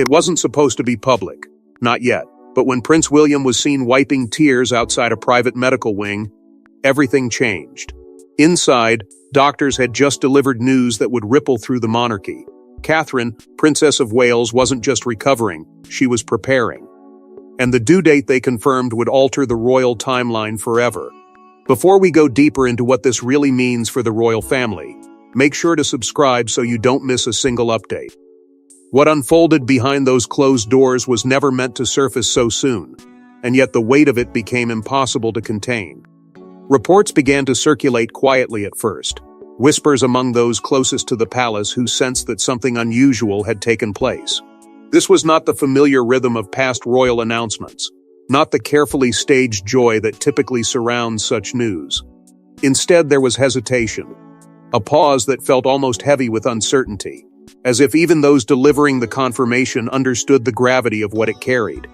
It wasn't supposed to be public. Not yet. But when Prince William was seen wiping tears outside a private medical wing, everything changed. Inside, doctors had just delivered news that would ripple through the monarchy. Catherine, Princess of Wales, wasn't just recovering, she was preparing. And the due date they confirmed would alter the royal timeline forever. Before we go deeper into what this really means for the royal family, make sure to subscribe so you don't miss a single update. What unfolded behind those closed doors was never meant to surface so soon, and yet the weight of it became impossible to contain. Reports began to circulate quietly at first, whispers among those closest to the palace who sensed that something unusual had taken place. This was not the familiar rhythm of past royal announcements, not the carefully staged joy that typically surrounds such news. Instead, there was hesitation, a pause that felt almost heavy with uncertainty, as if even those delivering the confirmation understood the gravity of what it carried.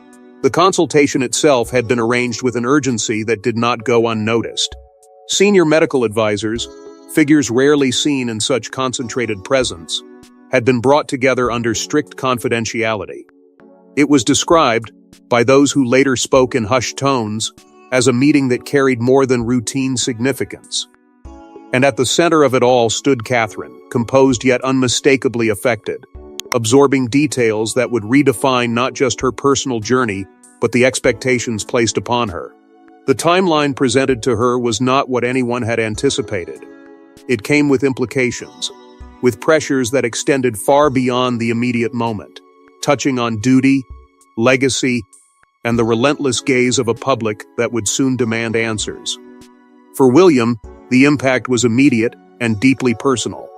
The consultation itself had been arranged with an urgency that did not go unnoticed. Senior medical advisors, figures rarely seen in such concentrated presence, had been brought together under strict confidentiality. It was described, by those who later spoke in hushed tones, as a meeting that carried more than routine significance. And at the center of it all stood Catherine, composed yet unmistakably affected, absorbing details that would redefine not just her personal journey, but the expectations placed upon her. The timeline presented to her was not what anyone had anticipated. It came with implications, with pressures that extended far beyond the immediate moment, touching on duty, legacy, and the relentless gaze of a public that would soon demand answers. For William, the impact was immediate and deeply personal.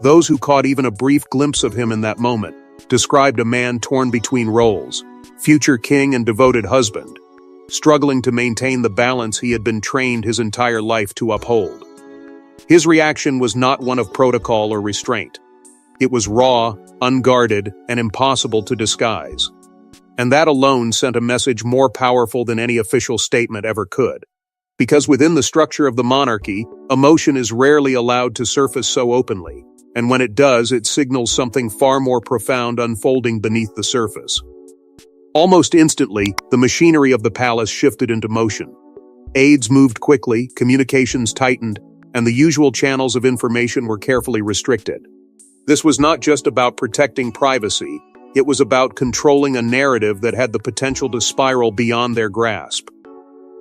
Those who caught even a brief glimpse of him in that moment described a man torn between roles, future king and devoted husband, struggling to maintain the balance he had been trained his entire life to uphold. His reaction was not one of protocol or restraint. It was raw, unguarded, and impossible to disguise. And that alone sent a message more powerful than any official statement ever could. Because within the structure of the monarchy, emotion is rarely allowed to surface so openly, and when it does, it signals something far more profound unfolding beneath the surface. Almost instantly, the machinery of the palace shifted into motion. Aides moved quickly, communications tightened, and the usual channels of information were carefully restricted. This was not just about protecting privacy, it was about controlling a narrative that had the potential to spiral beyond their grasp.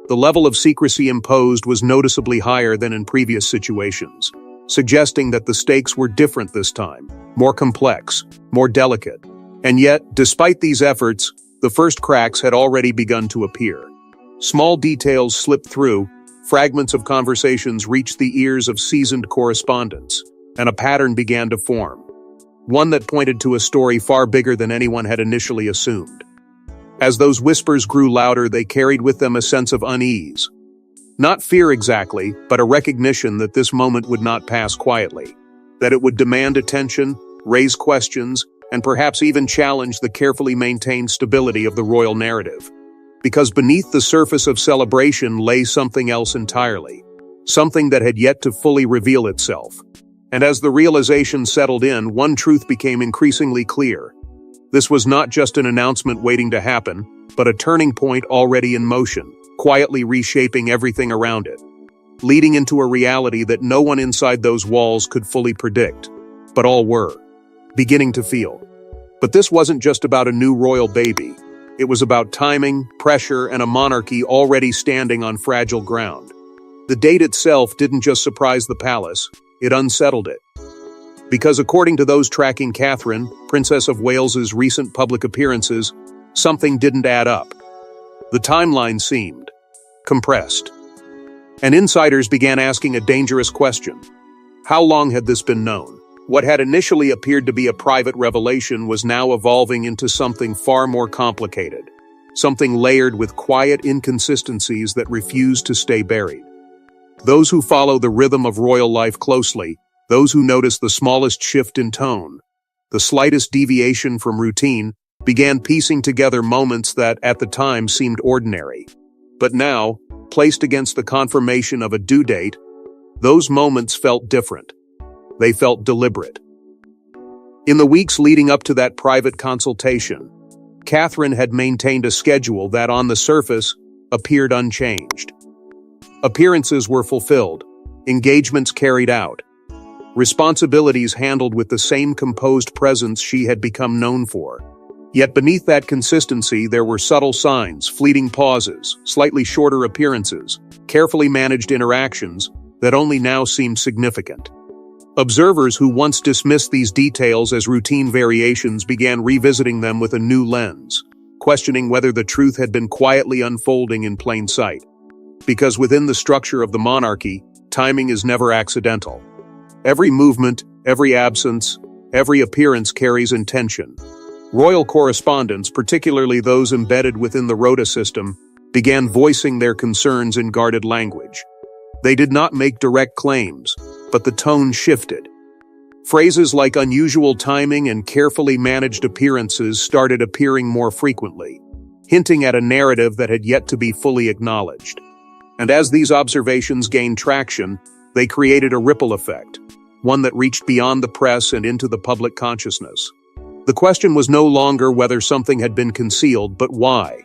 The level of secrecy imposed was noticeably higher than in previous situations, suggesting that the stakes were different this time, more complex, more delicate. And yet, despite these efforts, the first cracks had already begun to appear. Small details slipped through, fragments of conversations reached the ears of seasoned correspondents, and a pattern began to form, one that pointed to a story far bigger than anyone had initially assumed. As those whispers grew louder, they carried with them a sense of unease. Not fear exactly, but a recognition that this moment would not pass quietly, that it would demand attention, raise questions, and perhaps even challenge the carefully maintained stability of the royal narrative. Because beneath the surface of celebration lay something else entirely, something that had yet to fully reveal itself. And as the realization settled in, one truth became increasingly clear. This was not just an announcement waiting to happen, but a turning point already in motion, quietly reshaping everything around it, leading into a reality that no one inside those walls could fully predict, but all were beginning to feel. But this wasn't just about a new royal baby. It was about timing, pressure, and a monarchy already standing on fragile ground. The date itself didn't just surprise the palace, it unsettled it. Because according to those tracking Catherine, Princess of Wales's recent public appearances, something didn't add up. The timeline seemed compressed. And insiders began asking a dangerous question. How long had this been known? What had initially appeared to be a private revelation was now evolving into something far more complicated, something layered with quiet inconsistencies that refused to stay buried. Those who follow the rhythm of royal life closely, those who notice the smallest shift in tone, the slightest deviation from routine, began piecing together moments that, at the time, seemed ordinary. But now, placed against the confirmation of a due date, those moments felt different. They felt deliberate. In the weeks leading up to that private consultation, Catherine had maintained a schedule that, on the surface, appeared unchanged. Appearances were fulfilled, engagements carried out, responsibilities handled with the same composed presence she had become known for. Yet beneath that consistency there were subtle signs, fleeting pauses, slightly shorter appearances, carefully managed interactions that only now seemed significant. Observers who once dismissed these details as routine variations began revisiting them with a new lens, questioning whether the truth had been quietly unfolding in plain sight. Because within the structure of the monarchy, timing is never accidental. Every movement, every absence, every appearance carries intention. Royal correspondents, particularly those embedded within the rota system, began voicing their concerns in guarded language. They did not make direct claims, but the tone shifted. Phrases like unusual timing and carefully managed appearances started appearing more frequently, hinting at a narrative that had yet to be fully acknowledged. And as these observations gained traction, they created a ripple effect, one that reached beyond the press and into the public consciousness. The question was no longer whether something had been concealed, but why.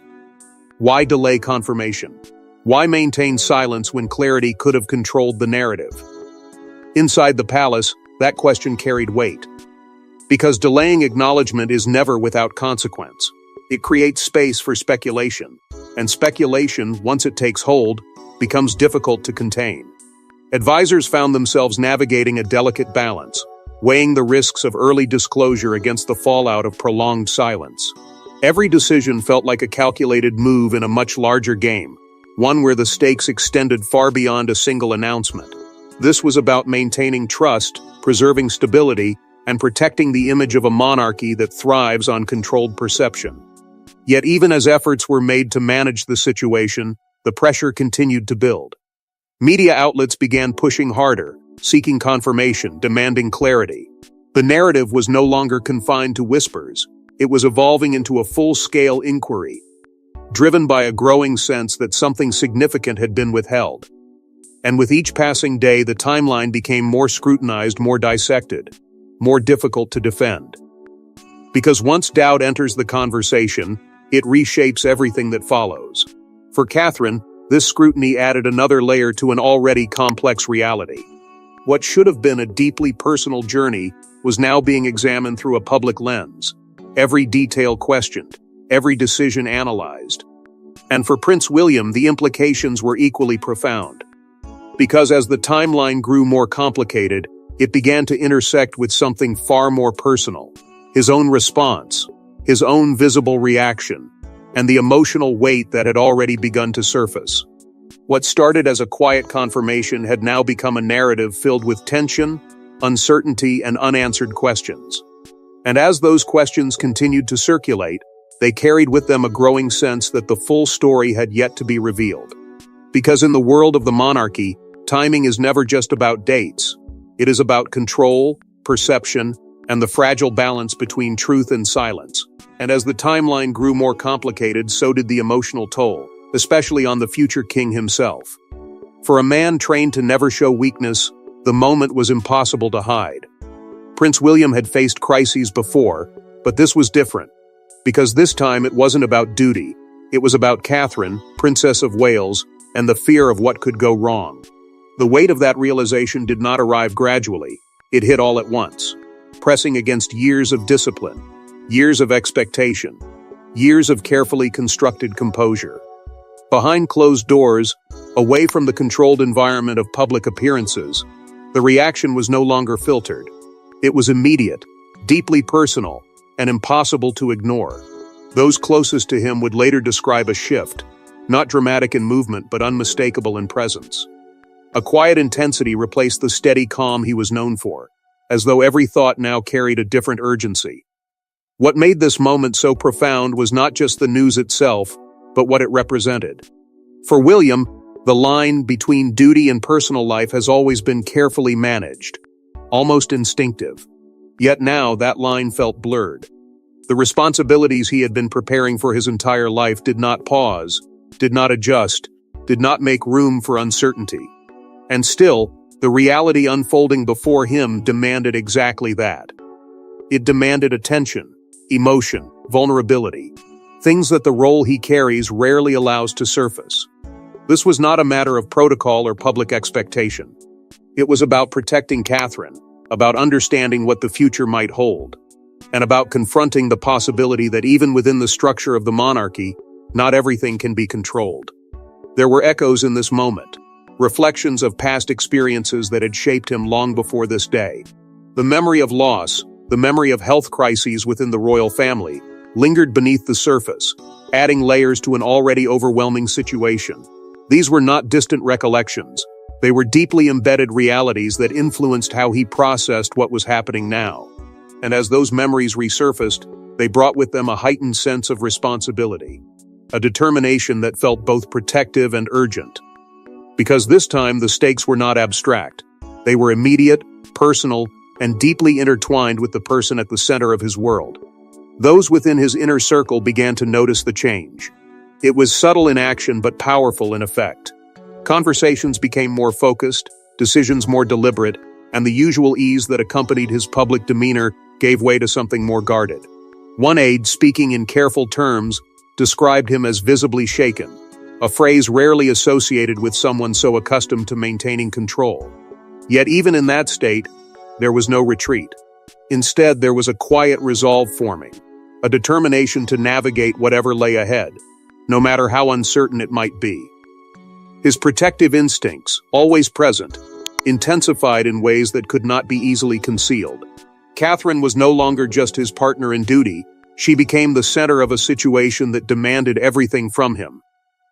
Why delay confirmation? Why maintain silence when clarity could have controlled the narrative? Inside the palace, that question carried weight. Because delaying acknowledgement is never without consequence. It creates space for speculation, and speculation, once it takes hold, becomes difficult to contain. Advisors found themselves navigating a delicate balance, weighing the risks of early disclosure against the fallout of prolonged silence. Every decision felt like a calculated move in a much larger game, one where the stakes extended far beyond a single announcement. This was about maintaining trust, preserving stability, and protecting the image of a monarchy that thrives on controlled perception. Yet even as efforts were made to manage the situation, the pressure continued to build. Media outlets began pushing harder, seeking confirmation, demanding clarity. The narrative was no longer confined to whispers. It was evolving into a full-scale inquiry, driven by a growing sense that something significant had been withheld. And with each passing day, the timeline became more scrutinized, more dissected, more difficult to defend. Because once doubt enters the conversation, it reshapes everything that follows. For Catherine, this scrutiny added another layer to an already complex reality. What should have been a deeply personal journey was now being examined through a public lens, every detail questioned, every decision analyzed. And for Prince William, the implications were equally profound. Because as the timeline grew more complicated, it began to intersect with something far more personal: his own response, his own visible reaction, and the emotional weight that had already begun to surface. What started as a quiet confirmation had now become a narrative filled with tension, uncertainty, and unanswered questions. And as those questions continued to circulate, they carried with them a growing sense that the full story had yet to be revealed. Because in the world of the monarchy, timing is never just about dates. It is about control, perception, and the fragile balance between truth and silence. And as the timeline grew more complicated, so did the emotional toll, especially on the future king himself. For a man trained to never show weakness, the moment was impossible to hide. Prince William had faced crises before, but this was different. Because this time it wasn't about duty. It was about Catherine, Princess of Wales, and the fear of what could go wrong. The weight of that realization did not arrive gradually. It hit all at once, pressing against years of discipline, years of expectation, years of carefully constructed composure. Behind closed doors, away from the controlled environment of public appearances, the reaction was no longer filtered. It was immediate, deeply personal, and impossible to ignore. Those closest to him would later describe a shift, not dramatic in movement but unmistakable in presence. A quiet intensity replaced the steady calm he was known for, as though every thought now carried a different urgency. What made this moment so profound was not just the news itself, but what it represented. For William, the line between duty and personal life has always been carefully managed, almost instinctive. Yet now that line felt blurred. The responsibilities he had been preparing for his entire life did not pause, did not adjust, did not make room for uncertainty. And still, the reality unfolding before him demanded exactly that. It demanded attention, emotion, vulnerability. things that the role he carries rarely allows to surface. This was not a matter of protocol or public expectation. It was about protecting Catherine, about understanding what the future might hold, and about confronting the possibility that even within the structure of the monarchy, not everything can be controlled. There were echoes in this moment, reflections of past experiences that had shaped him long before this day. The memory of loss, the memory of health crises within the royal family, lingered beneath the surface, adding layers to an already overwhelming situation. These were not distant recollections. They were deeply embedded realities that influenced how he processed what was happening now. And as those memories resurfaced, they brought with them a heightened sense of responsibility, a determination that felt both protective and urgent. Because this time the stakes were not abstract. They were immediate, personal, and deeply intertwined with the person at the center of his world. Those within his inner circle began to notice the change. It was subtle in action but powerful in effect. Conversations became more focused, decisions more deliberate, and the usual ease that accompanied his public demeanor gave way to something more guarded. One aide, speaking in careful terms, described him as visibly shaken, a phrase rarely associated with someone so accustomed to maintaining control. Yet even in that state, there was no retreat. Instead, there was a quiet resolve forming, a determination to navigate whatever lay ahead, no matter how uncertain it might be. His protective instincts, always present, intensified in ways that could not be easily concealed. Catherine was no longer just his partner in duty, she became the center of a situation that demanded everything from him,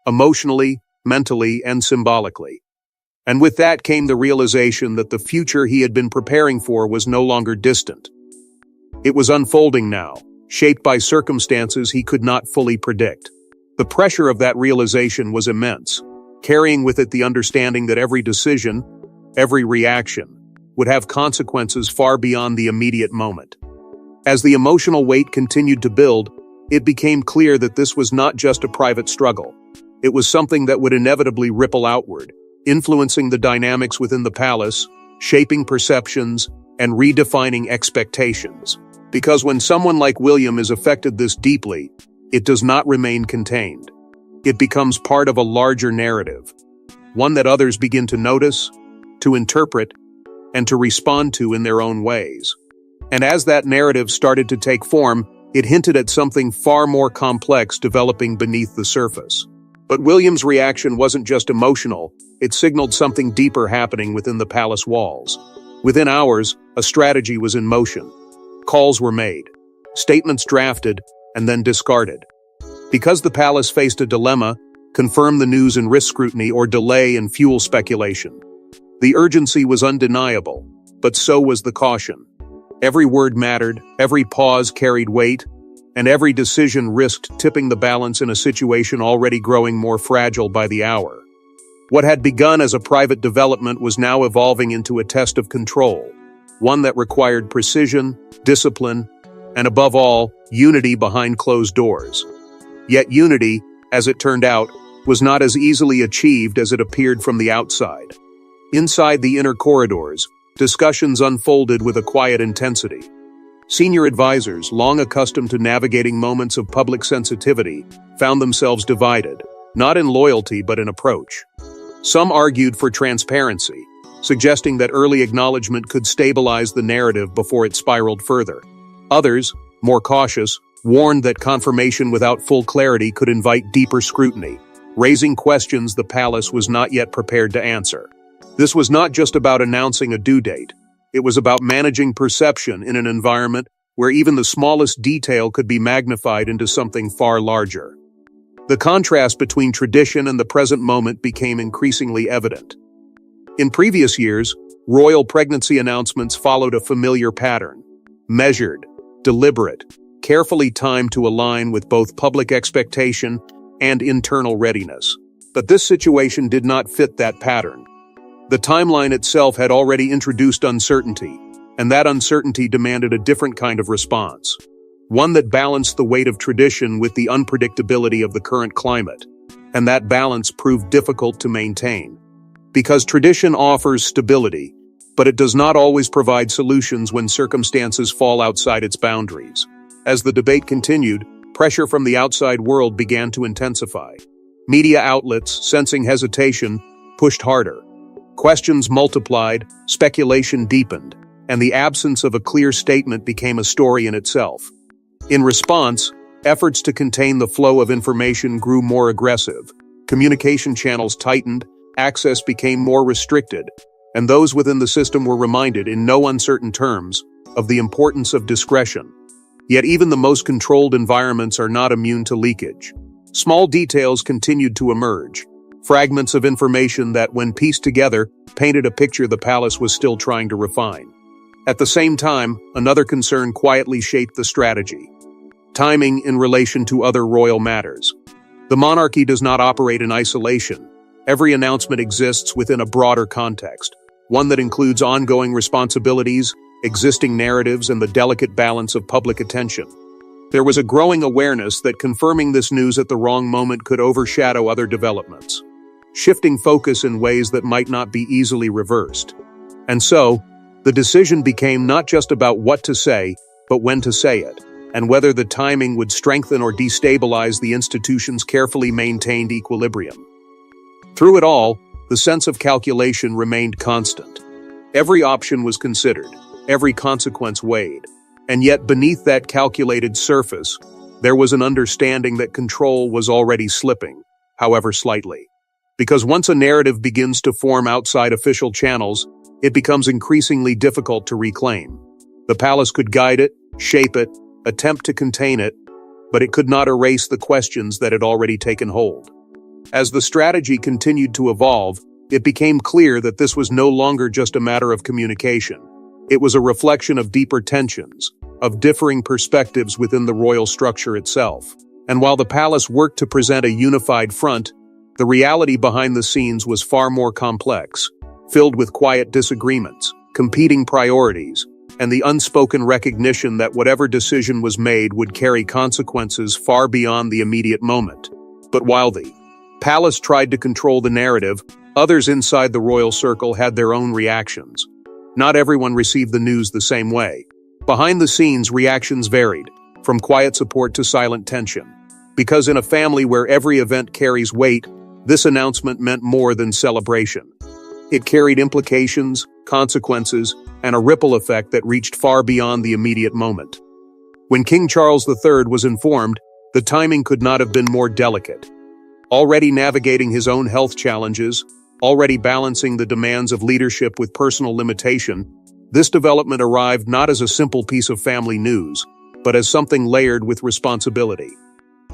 emotionally, mentally, and symbolically. And with that came the realization that the future he had been preparing for was no longer distant. It was unfolding now, shaped by circumstances he could not fully predict. The pressure of that realization was immense, carrying with it the understanding that every decision, every reaction, would have consequences far beyond the immediate moment. As the emotional weight continued to build, it became clear that this was not just a private struggle. It was something that would inevitably ripple outward, influencing the dynamics within the palace, shaping perceptions, and redefining expectations. Because when someone like William is affected this deeply, it does not remain contained. It becomes part of a larger narrative, one that others begin to notice, to interpret, and to respond to in their own ways. And as that narrative started to take form, it hinted at something far more complex developing beneath the surface. But William's reaction wasn't just emotional, it signaled something deeper happening within the palace walls. Within hours, a strategy was in motion. Calls were made, statements drafted, and then discarded. Because the palace faced a dilemma, confirm the news and risk scrutiny or delay and fuel speculation. The urgency was undeniable, but so was the caution. Every word mattered, every pause carried weight, and every decision risked tipping the balance in a situation already growing more fragile by the hour. What had begun as a private development was now evolving into a test of control, one that required precision, discipline, and above all, unity behind closed doors. Yet unity, as it turned out, was not as easily achieved as it appeared from the outside. Inside the inner corridors, discussions unfolded with a quiet intensity. Senior advisors, long accustomed to navigating moments of public sensitivity, found themselves divided, not in loyalty but in approach. Some argued for transparency, suggesting that early acknowledgement could stabilize the narrative before it spiraled further. Others, more cautious, warned that confirmation without full clarity could invite deeper scrutiny, raising questions the palace was not yet prepared to answer. This was not just about announcing a due date. It was about managing perception in an environment where even the smallest detail could be magnified into something far larger. The contrast between tradition and the present moment became increasingly evident. In previous years, royal pregnancy announcements followed a familiar pattern: measured, deliberate, carefully timed to align with both public expectation and internal readiness. But this situation did not fit that pattern. The timeline itself had already introduced uncertainty, and that uncertainty demanded a different kind of response, one that balanced the weight of tradition with the unpredictability of the current climate. And that balance proved difficult to maintain. Because tradition offers stability, but it does not always provide solutions when circumstances fall outside its boundaries. As the debate continued, pressure from the outside world began to intensify. Media outlets, sensing hesitation, pushed harder. Questions multiplied, speculation deepened, and the absence of a clear statement became a story in itself. In response, efforts to contain the flow of information grew more aggressive. Communication channels tightened, access became more restricted, and those within the system were reminded in no uncertain terms of the importance of discretion. Yet even the most controlled environments are not immune to leakage. Small details continued to emerge, fragments of information that, when pieced together, painted a picture the palace was still trying to refine. At the same time, another concern quietly shaped the strategy: timing in relation to other royal matters. The monarchy does not operate in isolation. Every announcement exists within a broader context, one that includes ongoing responsibilities, existing narratives, and the delicate balance of public attention. There was a growing awareness that confirming this news at the wrong moment could overshadow other developments, shifting focus in ways that might not be easily reversed. And so, the decision became not just about what to say, but when to say it, and whether the timing would strengthen or destabilize the institution's carefully maintained equilibrium. Through it all, the sense of calculation remained constant. Every option was considered, every consequence weighed, and yet beneath that calculated surface, there was an understanding that control was already slipping, however slightly. Because once a narrative begins to form outside official channels, it becomes increasingly difficult to reclaim. The palace could guide it, shape it, attempt to contain it, but it could not erase the questions that had already taken hold. As the strategy continued to evolve, it became clear that this was no longer just a matter of communication. It was a reflection of deeper tensions, of differing perspectives within the royal structure itself. And while the palace worked to present a unified front, the reality behind the scenes was far more complex, filled with quiet disagreements, competing priorities, and the unspoken recognition that whatever decision was made would carry consequences far beyond the immediate moment. But while the palace tried to control the narrative, others inside the royal circle had their own reactions. Not everyone received the news the same way. Behind the scenes, reactions varied, from quiet support to silent tension. Because in a family where every event carries weight, this announcement meant more than celebration. It carried implications, consequences, and a ripple effect that reached far beyond the immediate moment. When King Charles III was informed, the timing could not have been more delicate. Already navigating his own health challenges, already balancing the demands of leadership with personal limitation, this development arrived not as a simple piece of family news, but as something layered with responsibility.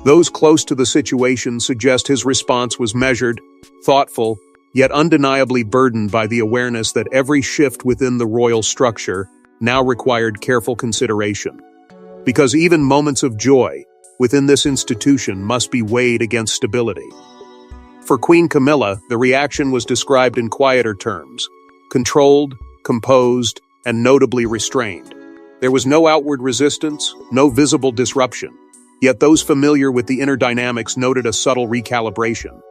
Those close to the situation suggest his response was measured, thoughtful, yet undeniably burdened by the awareness that every shift within the royal structure now required careful consideration. Because even moments of joy within this institution must be weighed against stability. For Queen Camilla, the reaction was described in quieter terms: controlled, composed, and notably restrained. There was no outward resistance, no visible disruption, yet those familiar with the inner dynamics noted a subtle recalibration.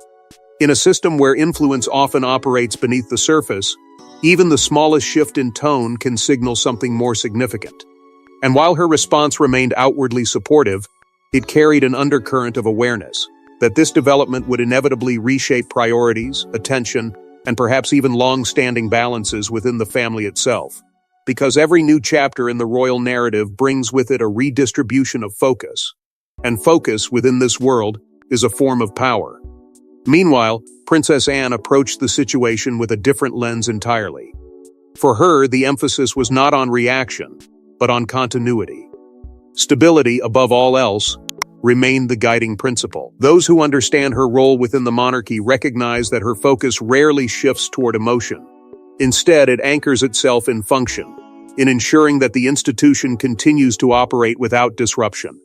In a system where influence often operates beneath the surface, even the smallest shift in tone can signal something more significant. And while her response remained outwardly supportive, it carried an undercurrent of awareness that this development would inevitably reshape priorities, attention, and perhaps even long-standing balances within the family itself. Because every new chapter in the royal narrative brings with it a redistribution of focus. And focus within this world is a form of power. Meanwhile, Princess Anne approached the situation with a different lens entirely. For her, the emphasis was not on reaction, but on continuity. Stability, above all else, remained the guiding principle. Those who understand her role within the monarchy recognize that her focus rarely shifts toward emotion. Instead, it anchors itself in function, in ensuring that the institution continues to operate without disruption.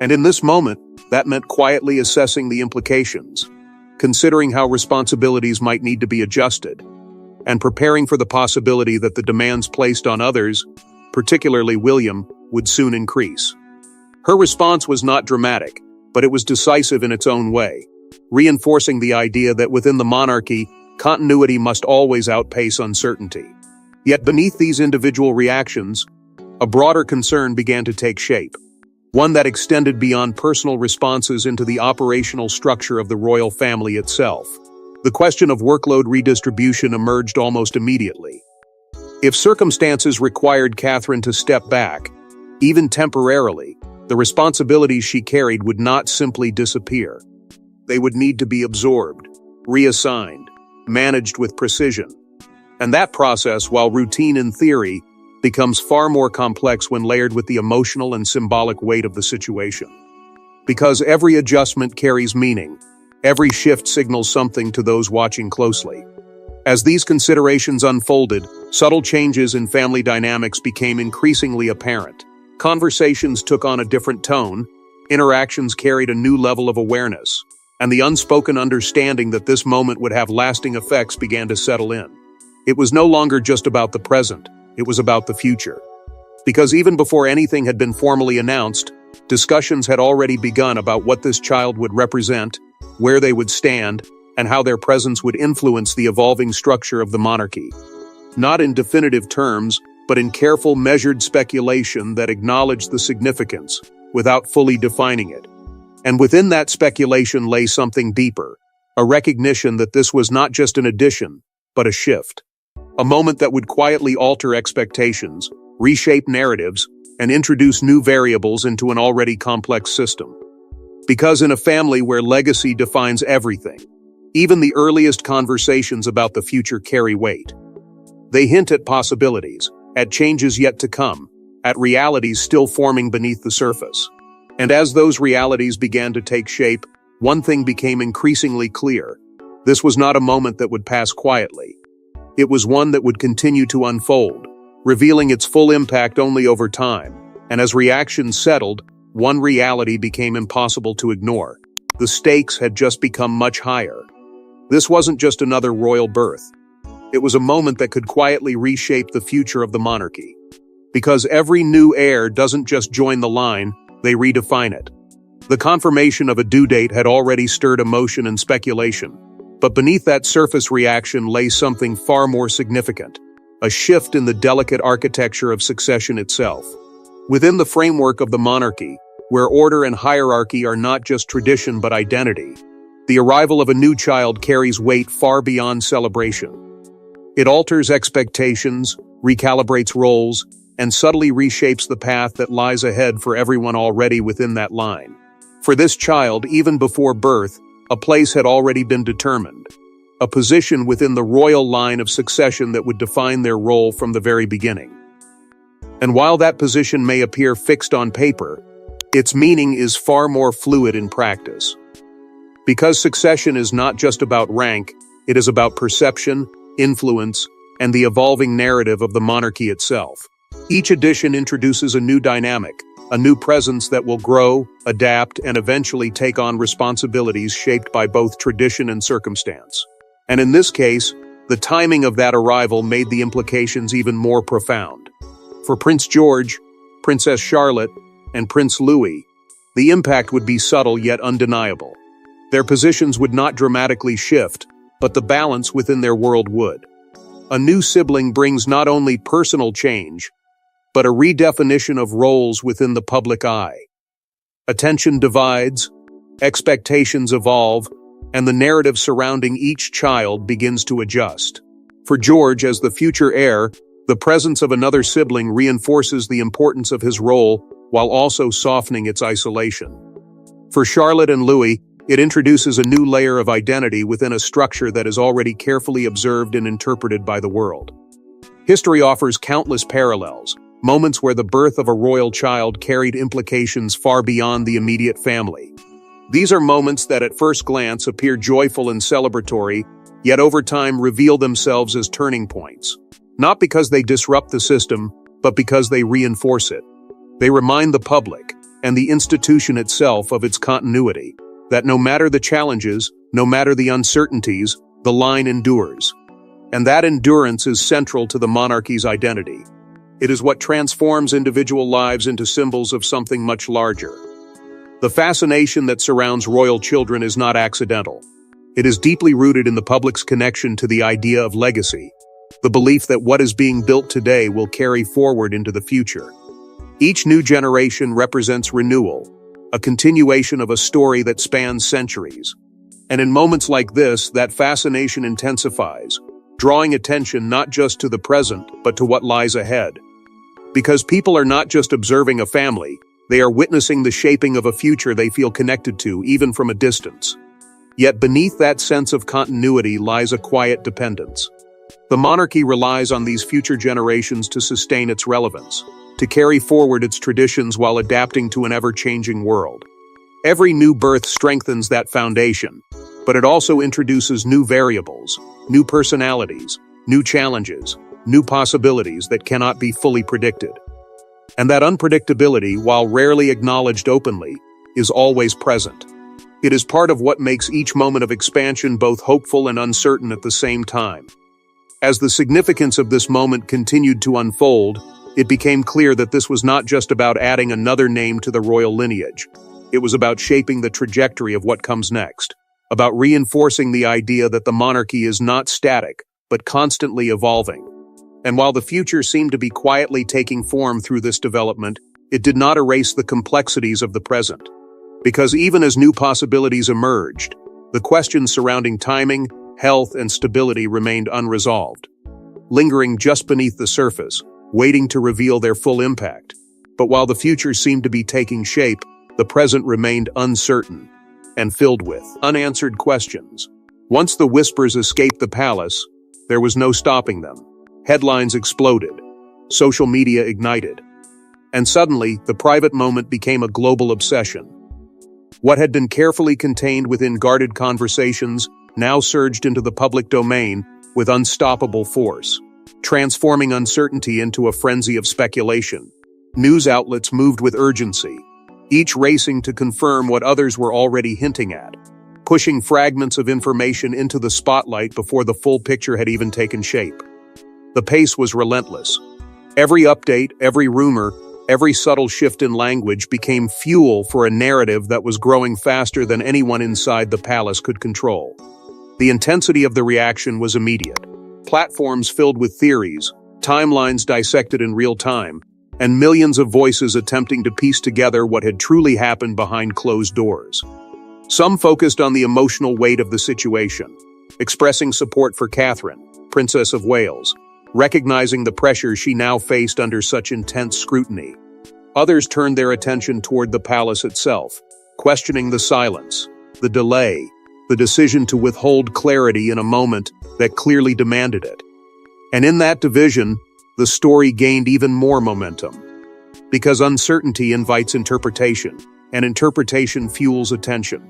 And in this moment, that meant quietly assessing the implications, considering how responsibilities might need to be adjusted, and preparing for the possibility that the demands placed on others, particularly William, would soon increase. Her response was not dramatic, but it was decisive in its own way, reinforcing the idea that within the monarchy, continuity must always outpace uncertainty. Yet beneath these individual reactions, a broader concern began to take shape. one that extended beyond personal responses into the operational structure of the royal family itself. The question of workload redistribution emerged almost immediately. If circumstances required Catherine to step back, even temporarily, the responsibilities she carried would not simply disappear. They would need to be absorbed, reassigned, managed with precision. And that process, while routine in theory, becomes far more complex when layered with the emotional and symbolic weight of the situation. Because every adjustment carries meaning, every shift signals something to those watching closely. As these considerations unfolded, subtle changes in family dynamics became increasingly apparent. Conversations took on a different tone, interactions carried a new level of awareness, and the unspoken understanding that this moment would have lasting effects began to settle in. It was no longer just about the present, it was about the future. Because even before anything had been formally announced, discussions had already begun about what this child would represent, where they would stand, and how their presence would influence the evolving structure of the monarchy. Not in definitive terms, but in careful, measured speculation that acknowledged the significance, without fully defining it. And within that speculation lay something deeper, a recognition that this was not just an addition, but a shift. A moment that would quietly alter expectations, reshape narratives, and introduce new variables into an already complex system. Because in a family where legacy defines everything, even the earliest conversations about the future carry weight. They hint at possibilities, at changes yet to come, at realities still forming beneath the surface. And as those realities began to take shape, one thing became increasingly clear. This was not a moment that would pass quietly. It was one that would continue to unfold, revealing its full impact only over time. And as reactions settled, one reality became impossible to ignore. The stakes had just become much higher. This wasn't just another royal birth. It was a moment that could quietly reshape the future of the monarchy. Because every new heir doesn't just join the line, they redefine it. The confirmation of a due date had already stirred emotion and speculation. But beneath that surface reaction lay something far more significant, a shift in the delicate architecture of succession itself. Within the framework of the monarchy, where order and hierarchy are not just tradition but identity, the arrival of a new child carries weight far beyond celebration. It alters expectations, recalibrates roles, and subtly reshapes the path that lies ahead for everyone already within that line. For this child, even before birth, a place had already been determined, a position within the royal line of succession that would define their role from the very beginning. And while that position may appear fixed on paper, its meaning is far more fluid in practice. Because succession is not just about rank, it is about perception, influence, and the evolving narrative of the monarchy itself. Each edition introduces a new dynamic, a new presence that will grow, adapt, and eventually take on responsibilities shaped by both tradition and circumstance. And in this case, the timing of that arrival made the implications even more profound. For Prince George, Princess Charlotte, and Prince Louis, the impact would be subtle yet undeniable. Their positions would not dramatically shift, but the balance within their world would. A new sibling brings not only personal change, but a redefinition of roles within the public eye. Attention divides, expectations evolve, and the narrative surrounding each child begins to adjust. For George, as the future heir, the presence of another sibling reinforces the importance of his role while also softening its isolation. For Charlotte and Louis, it introduces a new layer of identity within a structure that is already carefully observed and interpreted by the world. History offers countless parallels, moments where the birth of a royal child carried implications far beyond the immediate family. These are moments that at first glance appear joyful and celebratory, yet over time reveal themselves as turning points. Not because they disrupt the system, but because they reinforce it. They remind the public, and the institution itself, of its continuity, that no matter the challenges, no matter the uncertainties, the line endures. And that endurance is central to the monarchy's identity. It is what transforms individual lives into symbols of something much larger. The fascination that surrounds royal children is not accidental. It is deeply rooted in the public's connection to the idea of legacy, the belief that what is being built today will carry forward into the future. Each new generation represents renewal, a continuation of a story that spans centuries. And in moments like this, that fascination intensifies, drawing attention not just to the present, but to what lies ahead. Because people are not just observing a family, they are witnessing the shaping of a future they feel connected to, even from a distance. Yet beneath that sense of continuity lies a quiet dependence. The monarchy relies on these future generations to sustain its relevance, to carry forward its traditions while adapting to an ever-changing world. Every new birth strengthens that foundation, but it also introduces new variables, new personalities, new challenges, new possibilities that cannot be fully predicted. And that unpredictability, while rarely acknowledged openly, is always present. It is part of what makes each moment of expansion both hopeful and uncertain at the same time. As the significance of this moment continued to unfold, it became clear that this was not just about adding another name to the royal lineage. It was about shaping the trajectory of what comes next, about reinforcing the idea that the monarchy is not static, but constantly evolving. And while the future seemed to be quietly taking form through this development, it did not erase the complexities of the present. Because even as new possibilities emerged, the questions surrounding timing, health, and stability remained unresolved, lingering just beneath the surface, waiting to reveal their full impact. But while the future seemed to be taking shape, the present remained uncertain and filled with unanswered questions. Once the whispers escaped the palace, there was no stopping them. Headlines exploded, social media ignited, and suddenly the private moment became a global obsession. What had been carefully contained within guarded conversations now surged into the public domain with unstoppable force, transforming uncertainty into a frenzy of speculation. News outlets moved with urgency, each racing to confirm what others were already hinting at, pushing fragments of information into the spotlight before the full picture had even taken shape. The pace was relentless. Every update, every rumor, every subtle shift in language became fuel for a narrative that was growing faster than anyone inside the palace could control. The intensity of the reaction was immediate. Platforms filled with theories, timelines dissected in real time, and millions of voices attempting to piece together what had truly happened behind closed doors. Some focused on the emotional weight of the situation, expressing support for Catherine, Princess of Wales, recognizing the pressure she now faced under such intense scrutiny. Others turned their attention toward the palace itself, questioning the silence, the delay, the decision to withhold clarity in a moment that clearly demanded it. And in that division, the story gained even more momentum. Because uncertainty invites interpretation, and interpretation fuels attention.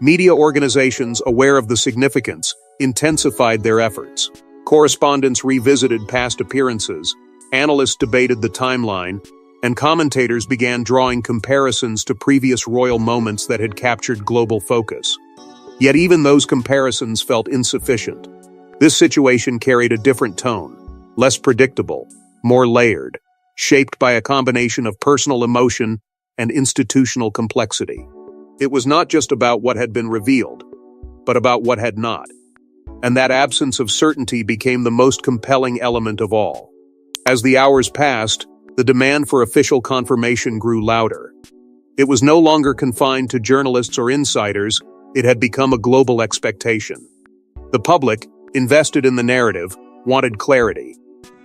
Media organizations aware of the significance intensified their efforts. Correspondents revisited past appearances, analysts debated the timeline, and commentators began drawing comparisons to previous royal moments that had captured global focus. Yet even those comparisons felt insufficient. This situation carried a different tone, less predictable, more layered, shaped by a combination of personal emotion and institutional complexity. It was not just about what had been revealed, but about what had not. And that absence of certainty became the most compelling element of all. As the hours passed, the demand for official confirmation grew louder. It was no longer confined to journalists or insiders, it had become a global expectation. The public, invested in the narrative, wanted clarity.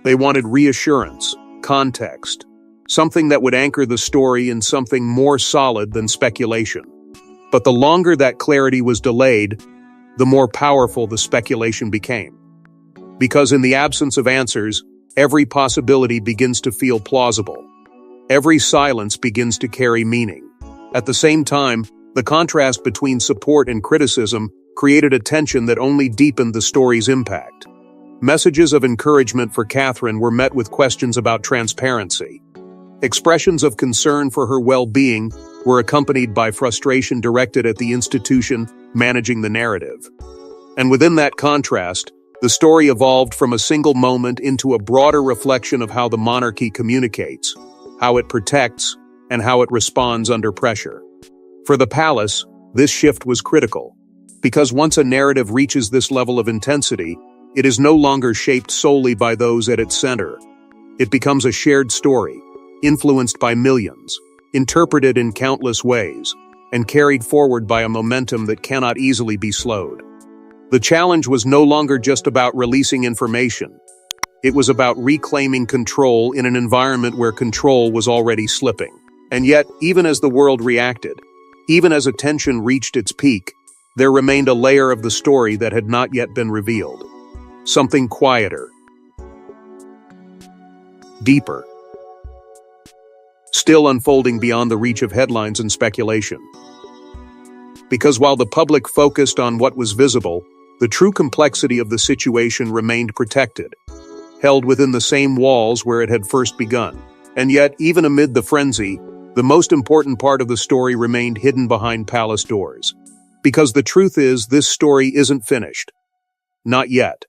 They wanted reassurance, context, something that would anchor the story in something more solid than speculation. But the longer that clarity was delayed, the more powerful the speculation became. Because in the absence of answers, every possibility begins to feel plausible. Every silence begins to carry meaning. At the same time, the contrast between support and criticism created a tension that only deepened the story's impact. Messages of encouragement for Catherine were met with questions about transparency. Expressions of concern for her well-being were accompanied by frustration directed at the institution managing the narrative. And within that contrast, the story evolved from a single moment into a broader reflection of how the monarchy communicates, how it protects, and how it responds under pressure. For the palace, this shift was critical, because once a narrative reaches this level of intensity, it is no longer shaped solely by those at its center. It becomes a shared story, influenced by millions, interpreted in countless ways, and carried forward by a momentum that cannot easily be slowed. The challenge was no longer just about releasing information. It was about reclaiming control in an environment where control was already slipping. And yet, even as the world reacted, even as attention reached its peak, there remained a layer of the story that had not yet been revealed. Something quieter, deeper, still unfolding beyond the reach of headlines and speculation. Because while the public focused on what was visible, the true complexity of the situation remained protected, held within the same walls where it had first begun. And yet, even amid the frenzy, the most important part of the story remained hidden behind palace doors. Because the truth is, this story isn't finished. Not yet.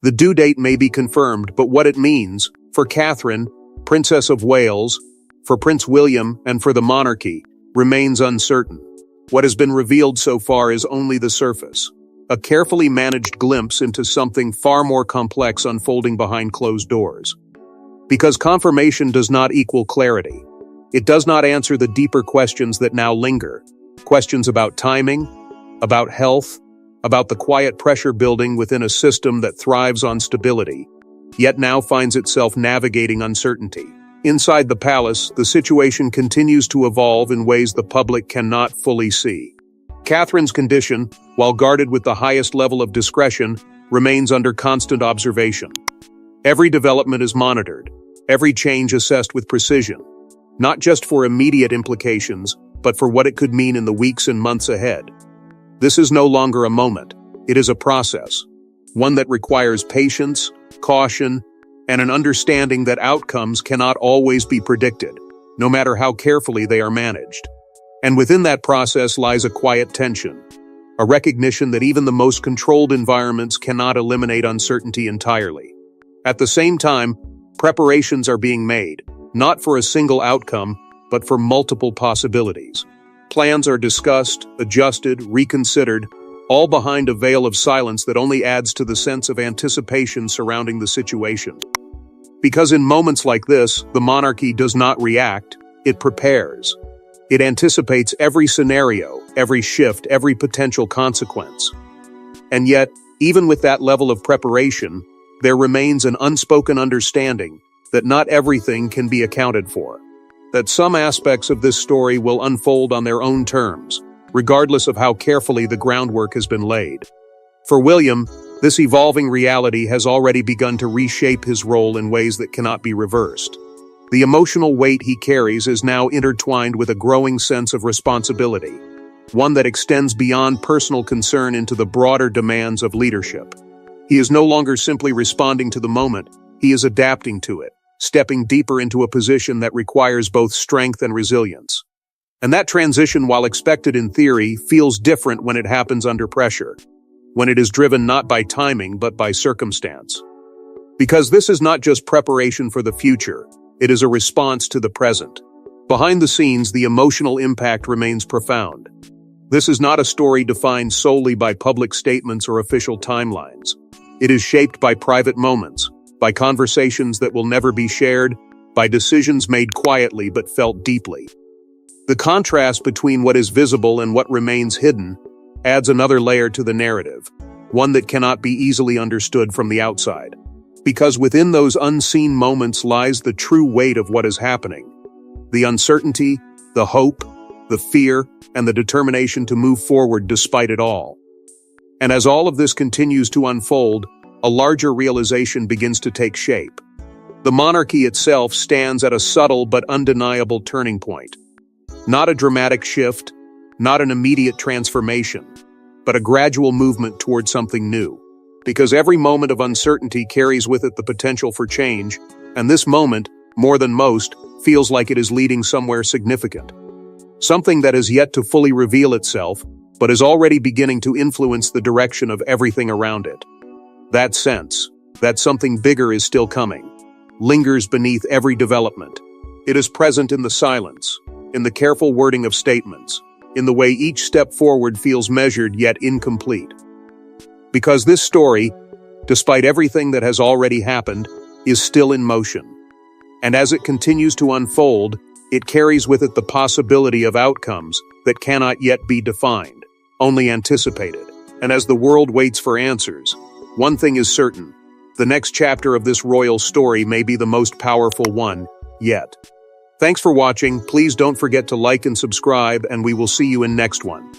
The due date may be confirmed, but what it means, for Catherine, Princess of Wales, for Prince William, and for the monarchy, remains uncertain. What has been revealed so far is only the surface, a carefully managed glimpse into something far more complex unfolding behind closed doors. Because confirmation does not equal clarity. It does not answer the deeper questions that now linger. Questions about timing, about health, about the quiet pressure building within a system that thrives on stability, yet now finds itself navigating uncertainty. Inside the palace, the situation continues to evolve in ways the public cannot fully see. Catherine's condition, while guarded with the highest level of discretion, remains under constant observation. Every development is monitored, every change assessed with precision, not just for immediate implications, but for what it could mean in the weeks and months ahead. This is no longer a moment, it is a process, one that requires patience, caution, and an understanding that outcomes cannot always be predicted, no matter how carefully they are managed. And within that process lies a quiet tension, a recognition that even the most controlled environments cannot eliminate uncertainty entirely. At the same time, preparations are being made, not for a single outcome, but for multiple possibilities. Plans are discussed, adjusted, reconsidered, all behind a veil of silence that only adds to the sense of anticipation surrounding the situation. Because in moments like this, the monarchy does not react, it prepares. It anticipates every scenario, every shift, every potential consequence. And yet, even with that level of preparation, there remains an unspoken understanding that not everything can be accounted for. That some aspects of this story will unfold on their own terms, regardless of how carefully the groundwork has been laid. For William, this evolving reality has already begun to reshape his role in ways that cannot be reversed. The emotional weight he carries is now intertwined with a growing sense of responsibility, one that extends beyond personal concern into the broader demands of leadership. He is no longer simply responding to the moment, he is adapting to it, stepping deeper into a position that requires both strength and resilience. And that transition, while expected in theory, feels different when it happens under pressure, when it is driven not by timing but by circumstance. Because this is not just preparation for the future, it is a response to the present. Behind the scenes, the emotional impact remains profound. This is not a story defined solely by public statements or official timelines. It is shaped by private moments, by conversations that will never be shared, by decisions made quietly but felt deeply. The contrast between what is visible and what remains hidden adds another layer to the narrative, one that cannot be easily understood from the outside. Because within those unseen moments lies the true weight of what is happening. The uncertainty, the hope, the fear, and the determination to move forward despite it all. And as all of this continues to unfold, a larger realization begins to take shape. The monarchy itself stands at a subtle but undeniable turning point. Not a dramatic shift, not an immediate transformation, but a gradual movement toward something new. Because every moment of uncertainty carries with it the potential for change, and this moment, more than most, feels like it is leading somewhere significant. Something that is yet to fully reveal itself, but is already beginning to influence the direction of everything around it. That sense, that something bigger is still coming, lingers beneath every development. It is present in the silence, in the careful wording of statements, in the way each step forward feels measured yet incomplete. Because this story, despite everything that has already happened, is still in motion. And as it continues to unfold, it carries with it the possibility of outcomes that cannot yet be defined, only anticipated. And as the world waits for answers, one thing is certain: the next chapter of this royal story may be the most powerful one yet. Thanks for watching. Please don't forget to like and subscribe, and we will see you in next one.